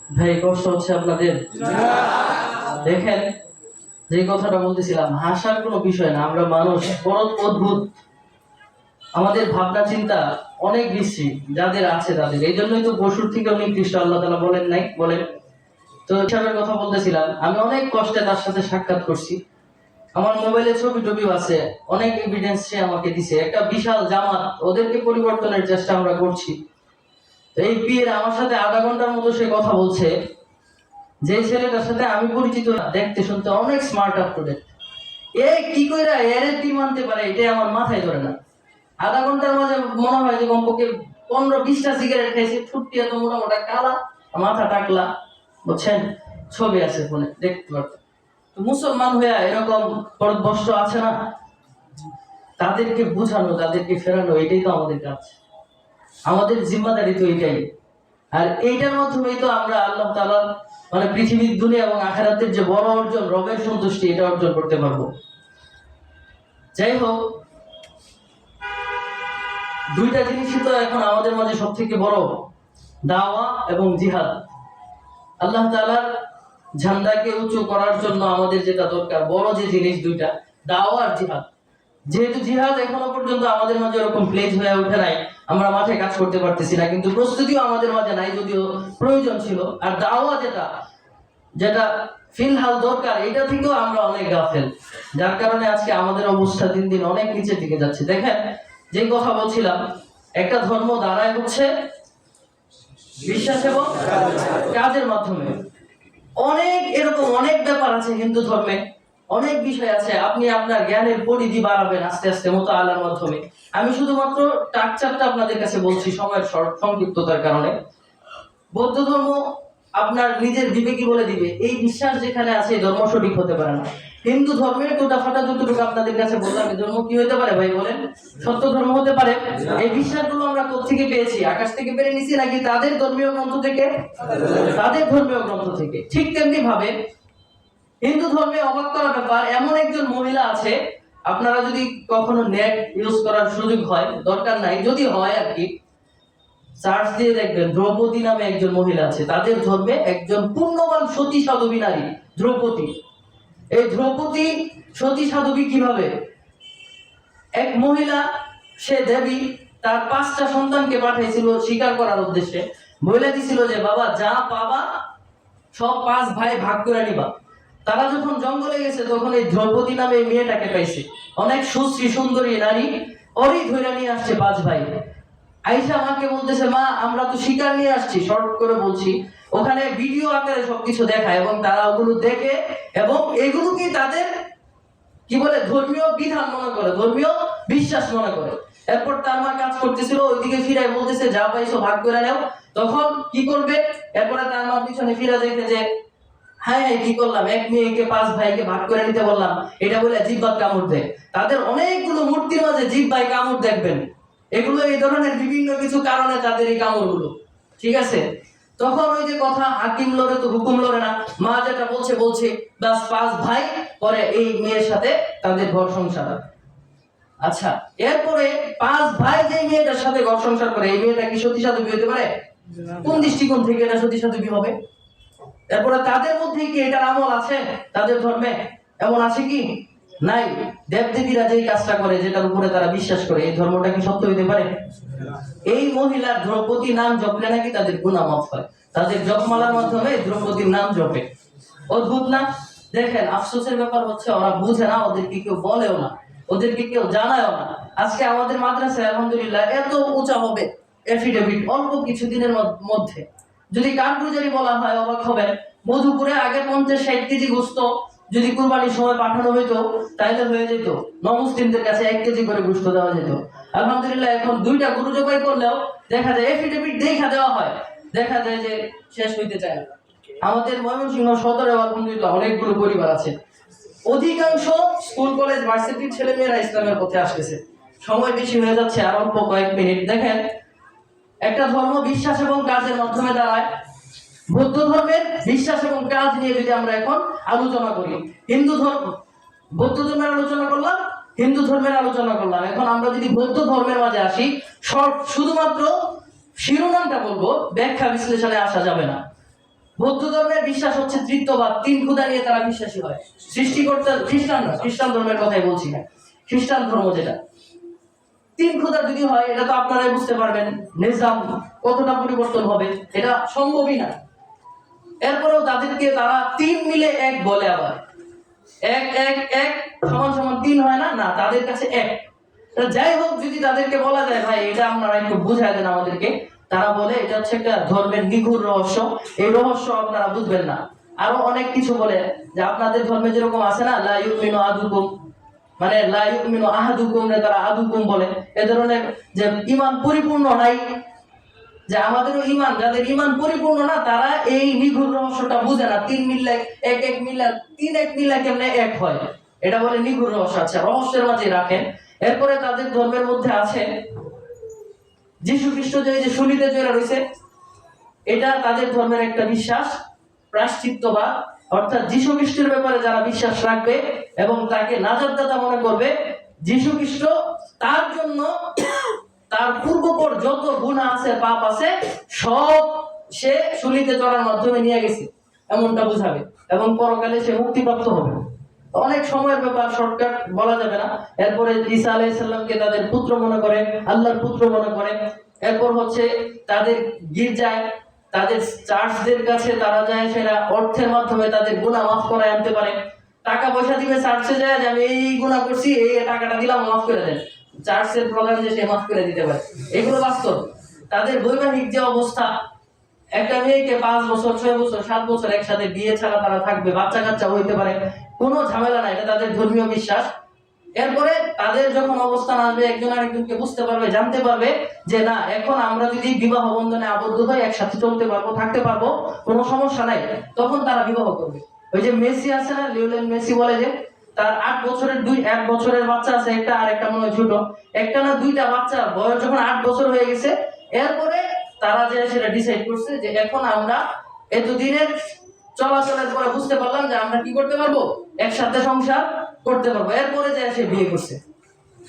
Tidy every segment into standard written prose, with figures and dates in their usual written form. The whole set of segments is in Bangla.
ভাই কষ্ট হচ্ছে আপনাদের? দেখেন, যে কথাটা বলতেছিলাম, হাসার কোনো বিষয় না। আমরা মানুষ বড় অদ্ভুত, আমাদের ভাবনা চিন্তা অনেক বেশি যাদের আছে তাদের। এই জন্যই তো পশুর থেকে নিকৃষ্ট আল্লাহ তাআলা বলেন নাই? বলেন তো। হিসাবের কথা বলতেছিলাম, আমি অনেক কষ্টে তার সাথে সাক্ষাৎ করছি। আমার মোবাইলে ছবি টবিও আছে, অনেক এভিডেন্স সে আমাকে দিছে। একটা বিশাল জামাত, ওদেরকে পরিবর্তনের চেষ্টা আমরা করছি। এই পীর আমার সাথে আধা ঘন্টার মতো সে কথা বলছে। যে ছেলেটার সাথে আমি পরিচিত, দেখতে শুনতে অনেক স্মার্ট আপ টু ডেট, এ কি কইরা এরে পীর মানতে পারে, এটাই আমার মাথায় ধরে না। আধা ঘন্টার মাঝে মনে হয় যে কমপক্ষে 15-20টা সিগারেট খাইছে, ফুটটি এত মোটা মোটা কালা, মাথা টাকলা, বুঝছেন? ছবি আছে ফোনে, দেখতে পারতেন। তো মুসলমান হইয়া এরকম পরদভস্ত আছে না, তাদেরকে বুঝানো, তাদেরকে ফেরানো, এটাই তো আমাদের কাজ, আমাদের জিম্মাদারি তো এটাই। আর এইটার মাধ্যমেই তো আমরা আল্লাহ তাআলা মানে পৃথিবীর দুনিয়া এবং আখিরাতের যে বড় অর্জন, রবের সন্তুষ্টি, এটা অর্জন করতে পারবো। যাই হোক, দুইটা জিনিসই তো এখন আমাদের মাঝে সব থেকে বড়, দাওয়া এবং জিহাদ। আল্লাহ তাআলার ঝান্ডাকে উঁচু করার জন্য আমাদের যেটা দরকার, বড় যে জিনিস দুইটা, দাওয়া আর জিহাদ। যেহেতু জিহাদ এখনো পর্যন্ত আমাদের মাঝে এরকম প্লেজ হয়ে ওঠে নাই, আমরা মাঠে কাজ করতে পারতেছি না, কিন্তু প্রস্তুতিও আমাদের মাঝে নাই, যদিও প্রয়োজন ছিল। আর দাওয়া যেটা যেটা ফিলহাল দরকার, এটা থেকেও আমরা অনেক গাফেল, যার কারণে আজকে আমাদের অবস্থা দিন দিন অনেক নিচের দিকে যাচ্ছে। দেখেন, যে কথা বলছিলাম, একটা ধর্ম দাঁড়ায় হচ্ছে বিশ্বাস এবং কাজের মাধ্যমে। অনেক এরকম অনেক ব্যাপার আছে হিন্দু ধর্মে, অনেক বিষয় আছে। আপনি আপনার জ্ঞানের পরিধি বাড়াবেন আস্তে আস্তে মুতাআলার মাধ্যমে। আমি শুধুমাত্র টাকচারটা আপনাদের কাছে বলছি সময়ের সংক্ষিপ্ততার কারণে। বৌদ্ধ ধর্ম আপনার নিজের বিবেকই বলে দিবে এই বিশ্বাস যেখানে আছে এই ধর্ম সঠিক হতে পারে না। হিন্দু ধর্মের টুটা ফাটা যতটুকু আপনাদের কাছে বললাম, এই ধর্ম কি হতে পারে ভাই বলেন? সত্য ধর্ম হতে পারে? এই বিশ্বাসগুলো আমরা কোত্থেকে পেয়েছি? আকাশ থেকে পেরে নিছি নাকি তাদের ধর্মীয় গ্রন্থ থেকে? তাদের ধর্মীয় গ্রন্থ থেকে। ঠিক তেমনি ভাবে হিন্দু ধর্মে অবাক করা ব্যাপার, এমন একজন মহিলা আছে, আপনারা যদি কখনো নেট ইউজ করার সুযোগ হয়, দরকার নাই, যদি হয় আর কি, সার্চ দিয়ে দেখবেন, দ্রৌপদী নামে একজন মহিলা আছে। তাদের ধর্মে একজন পূর্ণবান সতী সাধবী নারী দ্রৌপদী। এই দ্রৌপদী সতী সাধবী কিভাবে? এক মহিলা, সে দেবী, তার 5টা সন্তানকে পাঠাইছিল শিকার করার উদ্দেশ্যে। বলে দিছিল যে বাবা যা পাবা সব 5 ভাই ভাগ করে নিবা। তারা যখন জঙ্গলে গেছে, তখন এই দ্রৌপদী নামে এই মেয়েটাকে পাইছে, অনেক সুশ্রী সুন্দরী নারী, ওরই ধরে নিয়ে আসছে 5 ভাই। আয়েশা আমাকে বলতেছে, মা আমরা তো শিকার নিয়ে আসছি, শর্ট করে বলছি, ওখানে ভিডিও আকারে সবকিছু দেখায় এবং তারা ওগুলো দেখে এবং এগুলোকে তাদের কি বলে ধর্মীয় বিধান মনে করে, ধর্মীয় বিশ্বাস মনে করে। এরপর তার মা কাজ করতেছিল, ওইদিকে ফিরাই বলতেছে যা পাইছো ভাগ করে নাও। তখন কি করবে? এরপরে তার মা পিছনে ফিরে দেখে যে হ্যাঁ হ্যাঁ কি করলাম, এক মেয়েকে 5 ভাইকে ভাগ করে নিতে বললাম, এটা বলে জিহ্বার কামড় দেয়। তাদের অনেকগুলো মূর্তির মাঝে জিহ্বায় কামড় দেখবেন, এগুলো এই ধরনের বিভিন্ন কিছু কারণে তাদের এই কামড়গুলো, ঠিক আছে? তখন ওই যে কথা, হাকিম লড়ে তো হুকুম লড়ে না, মা যেটা বলছে বলছে, বাস 5 ভাই পরে এই মেয়ের সাথে তাদের ঘর সংসার। আচ্ছা, এরপরে 5 ভাই যে মেয়েটার সাথে ঘর সংসার করে, এই মেয়েটা কি সতী সাধবী হতে পারে? কোন দৃষ্টিকোণ থেকে এটা সতী সাধবী হবে? এরপরে তাদের মধ্যে কি এটার আমল আছে? তাদের ধর্মে এমন আছে কি? নাই। দেবদেবীরা যেই কাজটা করে, যেটার উপরে তারা বিশ্বাস করে, এই ধর্মটা কি সত্য হইতে পারে? এই মহিলার দ্রৌপদী নাম জপলে নাকি তাদের গুনাহ মাফ হয়, তাদের জপমালার মাধ্যমে দ্রৌপদীর নাম জপে। অদ্ভুত না? দেখেন, আফসোসের ব্যাপার হচ্ছে ওরা বুঝে না, ওদেরকে কেউ বলেও না, ওদেরকে কেউ জানায়ও না। আজকে আমাদের মাদ্রাসায় আলহামদুলিল্লাহ এত উঁচা হবে এফিডেভিট অল্প কিছুদিনের মধ্যে। যদি কাঠগুজারি বলা হয় অবাক হবেন। মধুপুরে আগে 50-60 কেজি গোস্ত যদি কুরবানির সময় পাঠানো হইতো, তাইলে হয়ে যেত নমুসলিমদের কাছে 1 কেজি করে গোস্ত দেওয়া যেত। আলহামদুলিল্লাহ এখন 2টা গরু জবাই করলেও দেখা যায় এফিডেভিট দেখা দেওয়া হয়, দেখা যায় যে শেষ হইতে চায় না। আমাদের ময়মনসিংহ সদরে আলহামদুলিল্লাহ অনেকগুলো পরিবার আছে, অধিকাংশ স্কুল কলেজ ভার্সিটির ছেলেমেয়েরা ইসলামের পথে আসতেছে। সময় বেশি হয়ে যাচ্ছে, আর অল্প কয়েক মিনিট। দেখেন, একটা ধর্ম বিশ্বাস এবং কাজের মাধ্যমে দাঁড়ায়। বৌদ্ধ ধর্মের বিশ্বাস এবং কাজ নিয়ে যদি আমরা এখন আলোচনা করি, হিন্দু ধর্ম, বৌদ্ধ ধর্মের আলোচনা করলাম, হিন্দু ধর্মের আলোচনা করলাম, এখন আমরা যদি বৌদ্ধ ধর্মের মাঝে আসি, শুধুমাত্র শিরোনামটা বলবো, ব্যাখ্যা বিশ্লেষণে আসা যাবে না। বৌদ্ধ ধর্মের বিশ্বাস হচ্ছে তৃতীয়বাদ, তিন খোদা নিয়ে তারা বিশ্বাসী হয়। সৃষ্টিকর্তা খ্রিস্টান ধর্মের কথাই বলছি না, খ্রিস্টান ধর্ম যেটা, তিন খোদা যদি হয় এটা তো আপনারাই বুঝতে পারবেন নিজাম কতটা পরিবর্তন হবে, এটা সম্ভবই না। এরপরেও তাদেরকে তারা তিন মিলে এক বলে, আবার এক এক এক সমান সমান তিন হয় না, না তাদের কাছে এক। যাই হোক, যদি তাদেরকে বলা যায় ভাই এটা আপনারা একটু বুঝাই দেন আমাদেরকে, তারা বলে এটা হচ্ছে একটা ধর্মের নিগূঢ় রহস্য, এই রহস্য আপনারা বুঝবেন না। আরো অনেক কিছু বলে যে আপনাদের ধর্মে যেরকম আছে না লা ইউমিনু আহাদুকুম, মানে লা ইউমিনু আহাদুকুম রে তারা আদুকুম বলে, এ ধরনের যে ঈমান পরিপূর্ণ নাই, যে আমাদেরও ঈমান, যাদের ঈমান পরিপূর্ণ না তারা এই নিগূঢ় রহস্যটা বুঝে না। তিন মিললে এক, এক মিললে তিন, এক মিললে কেমনে এক হয়, এটা বলে নিগূঢ় রহস্য। আচ্ছা, রহস্যের মাঝে রাখেন। এরপরে তাদের ধর্মের মধ্যে আছে যীশু খ্রিস্ট যে শুলিতে জড়া রয়েছে, এটা তাদের ধর্মের একটা বিশ্বাস। প্রায়শ্চিত্তবাদ, অর্থাৎ যীশু খ্রিস্টের ব্যাপারে যারা বিশ্বাস রাখবে এবং তাকে নাজাতদাতা মনে করবে, যীশু খ্রিস্ট তার জন্য তার পূর্বপর যত গুনাহ আছে, পাপ আছে, সব সে শুলিতে চড়ার মাধ্যমে নিয়ে গেছে, এমনটা বুঝাবে, এবং পরকালে সে মুক্তিপ্রাপ্ত হবে। অনেক সময়ের ব্যাপার, শর্টকাট বলা যাবে না। এরপরে ঈসা আলাইহিস সালামকে তাদের পুত্র মনে করে, আল্লাহর পুত্র মনে করে। এরপর হচ্ছে তাদের গির্জায়, তাদের চার্চদের কাছে তারা যায়, সেটা অর্থের মাধ্যমে তাদের গুনাহ মাফ করায় আনতে পারে। টাকা পয়সা দিবে চার্চে যায়, যে আমি এই গুনাহ করছি, এই টাকাটা দিলাম, মাফ করে দেন। চার্চের প্রধান যে সে মাফ করে দিতে পারে, এগুলো বাস্তব। তাদের বৈবাহিক যে অবস্থা, একটা মেয়েকে 5 বছর 6 বছর 7 বছর একসাথে বিয়ে ছাড়া তারা থাকবে, বাচ্চা কাচ্চা হইতে পারে, কোনো ঝামেলা নাই, এটা তাদের ধর্মীয় বিশ্বাস। এরপরে তাদের যখন অবস্থান আসবে, একজন আরেকজনকে বুঝতে পারবে, জানতে পারবে যে না, এখন আমরা যদি বিবাহ বন্ধনে আবদ্ধ হই, একসাথে চলতে পারবো, থাকতে পারবো, কোনো সমস্যা নাই, তখন তারা বিবাহ করবে। ওই যে মেসি আছে না, লিওনেল মেসি বলে যে তার 8 বছরের 1 বছরের বাচ্চা আছে একটা, আর একটা মনে হয় ছোট, একটা না দুইটা বাচ্চা, বয়স যখন 8 বছর হয়ে গেছে, এরপরে তারা যে সেটা ডিসাইড করছে যে এখন আমরা এতদিনের চলাচলের পরে বুঝতে পারলাম যে আমরা কি করতে পারবো, একসাথে সংসার করতে পারবো। এরপরে যে সে বিয়ে করছে,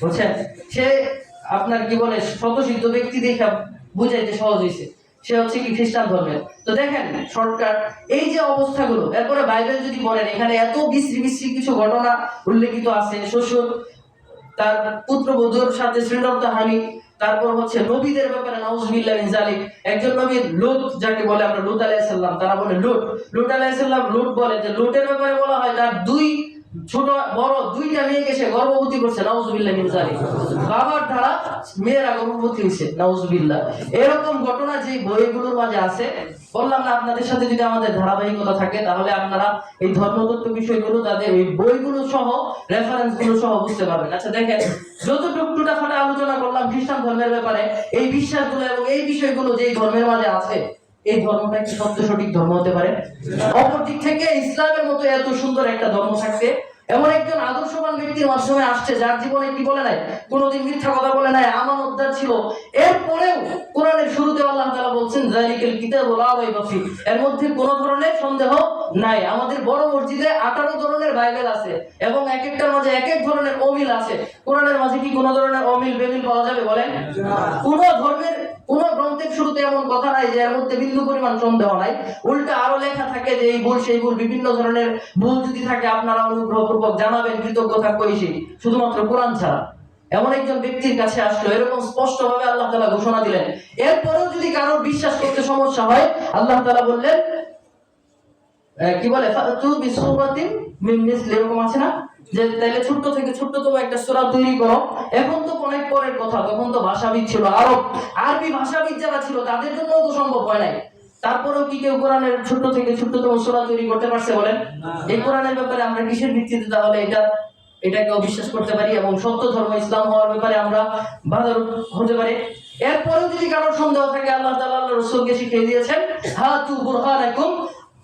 বুঝছেন, সে আপনার কি বলে স্বতঃসিদ্ধ ব্যক্তি দেখে বুঝাইতে সহজ হয়েছে, সে হচ্ছে কি খ্রিস্টান ধর্মের। তো দেখেন শর্টকাট এই যে অবস্থাগুলো। এরপরে বাইবেল যদি পড়েন, এখানে এত বিশ্রী বিশ্রী কিছু ঘটনা উল্লেখিত আছে। শ্বশুর তার পুত্রবধূর সাথে শ্রীলতাহানি, তারপর হচ্ছে নবীদের ব্যাপারে নাউজুবিল্লাহ মিন যালিক। একজন নবী লূত, যাকে বলে আমরা লূত আলাইহিস সালাম, তারা বলে লূত আলাইহিস সালাম, লূত বলে যে লূতের ব্যাপারে বলা হয় তার ছোট বড় দুইটা মেয়েকে সে গর্ভবতী করছে, নাউজুবিল্লাহ মিন যালিক। বাবার দ্বারা মেয়েরা গর্ভবতী হয়েছে, নাউজুবিল্লাহ। এরকম ঘটনা যে বইগুলোর মাঝে আছে, বললাম না আপনাদের সাথে যদি আমাদের ধারাবাহিকতা থাকে, তাহলে আপনারা এই ধর্মতত্ত্ব বিষয়গুলো তাদের এই বইগুলো সহ, রেফারেন্স গুলো সহ বুঝতে পারবেন। আচ্ছা দেখেন, যতটুকু টুটাফাটা আলোচনা করলাম খ্রিস্টান ধর্মের ব্যাপারে, এই বিশ্বাসগুলো এবং এই বিষয়গুলো যে ধর্মের মাঝে আছে, এই ধর্মটা কি সত্য সঠিক ধর্ম হতে পারে? অপর দিক থেকে ইসলামের মতো এত সুন্দর একটা ধর্ম থাকতে, এমন একজন আদর্শবান ব্যক্তির মাধ্যমে আসছে, যার জীবনে কি বলে নাই, কোনোদিন মিথ্যা কথা বলে নাই, আমানতদার ছিল। এরপরেও কোরআনের শুরুতে আল্লাহ তাআলা বলছেন যালিকাল কিতাবু লা রাইবা ফি, এর মধ্যে কোনো ধরনের সন্দেহ নাই। আমাদের বড় মসজিদে 18 ধরনের বাইবেল আছে, এবং এক একটার মাঝে এক এক ধরনের অমিল আছে। কোরআনের মাঝে কি কোনো ধরনের অমিল বেমিল পাওয়া যাবে বলেন? কোন ধর্মের কোন গ্রন্থের শুরুতে এমন কথা নাই যে এর মধ্যে বিন্দু পরিমাণ সন্দেহ নাই। উল্টা আরো লেখা থাকে যে এই ভুল সেই ভুল, বিভিন্ন ধরনের ভুল যদি থাকে আপনারা অনুগ্রহপূর্বক জানাবেন, কৃতজ্ঞ থাকবো। এই শুধুমাত্র কোরআন ছাড়া। এমন একজন ব্যক্তির কাছে আসলো, এরকম স্পষ্ট ভাবে আল্লাহ তাআলা ঘোষণা দিলেন। এরপরেও যদি কারোর বিশ্বাস করতে সমস্যা হয়, আল্লাহ তাআলা বললেন কি বলে, ফাতু বিসূরাতিন মিন মিসলি, এরকম আছে না, যে তাইলে ছোট থেকে ছোটতম একটা সূরা তৈরি করো। এখন তো অনেক পরের কথা, তখন তো ভাষাবিদ ছিল, আরবি ভাষাবিদ যারা ছিল তাদের জন্য তো সম্ভব হয় নাই। তারপরেও কি কেউ কোরআনের ছোট থেকে ছোটতম সূরা তৈরি করতে পারছে বলেন? এই কোরআনের ব্যাপারে আমরা কিসের ভিত্তিতে তাহলে এটাকে অবিশ্বাস করতে পারি এবং সত্য ধর্ম ইসলাম হওয়ার ব্যাপারে আমরা বাধার হতে পারি? এরপরেও যদি কারোর সন্দেহ থাকে, আল্লাহ তাআলা আল্লাহর রাসূলকে শিখিয়ে দিয়েছেন হাতু বুরহানাকুম,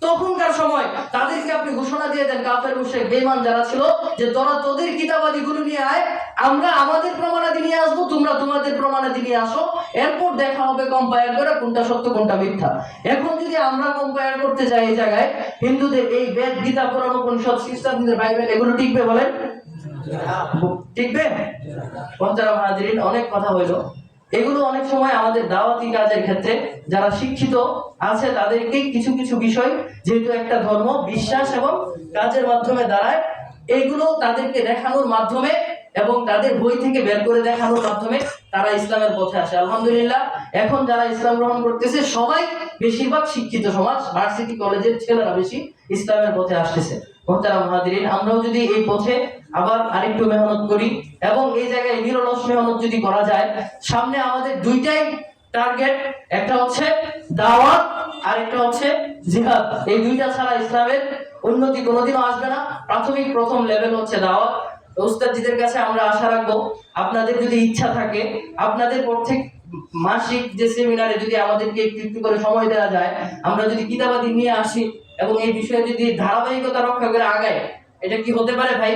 তখনকার সময় তাদেরকে আপনি ঘোষণা দিয়ে দেন, কাফের মুশরিক বেঈমান যারা ছিল, যে তোরা তোদের কিতাবাদিগুলো নিয়ে আয়, আমরা আমাদের প্রমাণাদি নিয়ে আসবো, তোমরা তোমাদের প্রমাণাদি নিয়ে আসো, এরপর দেখা হবে কম্পেয়ার করে কোনটা সত্য কোনটা মিথ্যা। এখন যদি আমরা কম্পেয়ার করতে যাই এই জায়গায়, হিন্দুদের এই বেদ, গীতা, পুরাণ, উপনিষদ, খ্রিস্টানদের বাইবেল, এগুলো টিকবে বলেন? টিকবে? পঞ্চারাম হাজিরিন, অনেক কথা হইলো। এগুলো অনেক সময় আমাদের দাওয়াতি কাজের ক্ষেত্রে যারা শিক্ষিত আছে তাদেরকে কিছু কিছু বিষয়, যেহেতু একটা ধর্ম বিশ্বাস এবং কাজের মাধ্যমে দাঁড়ায়, এইগুলো তাদেরকে দেখানোর মাধ্যমে এবং তাদের বই থেকে বের করে দেখানোর মাধ্যমে তারা ইসলামের পথে আসে। আলহামদুলিল্লাহ, এখন যারা ইসলাম গ্রহণ করতেছে সবাই বেশিরভাগ শিক্ষিত সমাজ, ভার্সিটি কলেজের ছেলেরা বেশি ইসলামের পথে আসতেছে। মোহতারাম মুহাজিরিন, আমরাও যদি এই পথে আবার আরেকটু মেহনত করি এবং এই জায়গায় নিরলস মেহনত যদি করা যায়, সামনে আমাদের দুইটাই টার্গেট, একটা হচ্ছে দাওয়াত আর একটা হচ্ছে জিহাদ। এই দুইটা ছাড়া ইসলামের উন্নতি কোনোদিনও আসবে না। প্রাথমিক প্রথম লেভেল হচ্ছে দাওয়াত। উস্তাদজিদের কাছে আমরা আশা রাখবো, আপনাদের যদি ইচ্ছা থাকে, আপনাদের প্রত্যেক মাসিক যে সেমিনারে যদি আমাদেরকে একটু একটু করে সময় দেওয়া যায়, আমরা যদি কিতাবাদি নিয়ে আসি এবং এই বিষয়ে যদি ধারাবাহিকতা রক্ষা করে আগায়, এটা কি হতে পারে ভাই?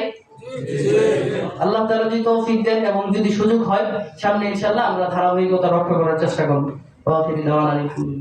আল্লাহ তাআলা যদি তৌফিক দেন এবং যদি সুযোগ হয়, সামনে ইনশাআল্লাহ আমরা ধারাবাহিকতা রক্ষা করার চেষ্টা করব। ওয়া আখিরু দাওয়ানা আলহামদুলিল্লাহ।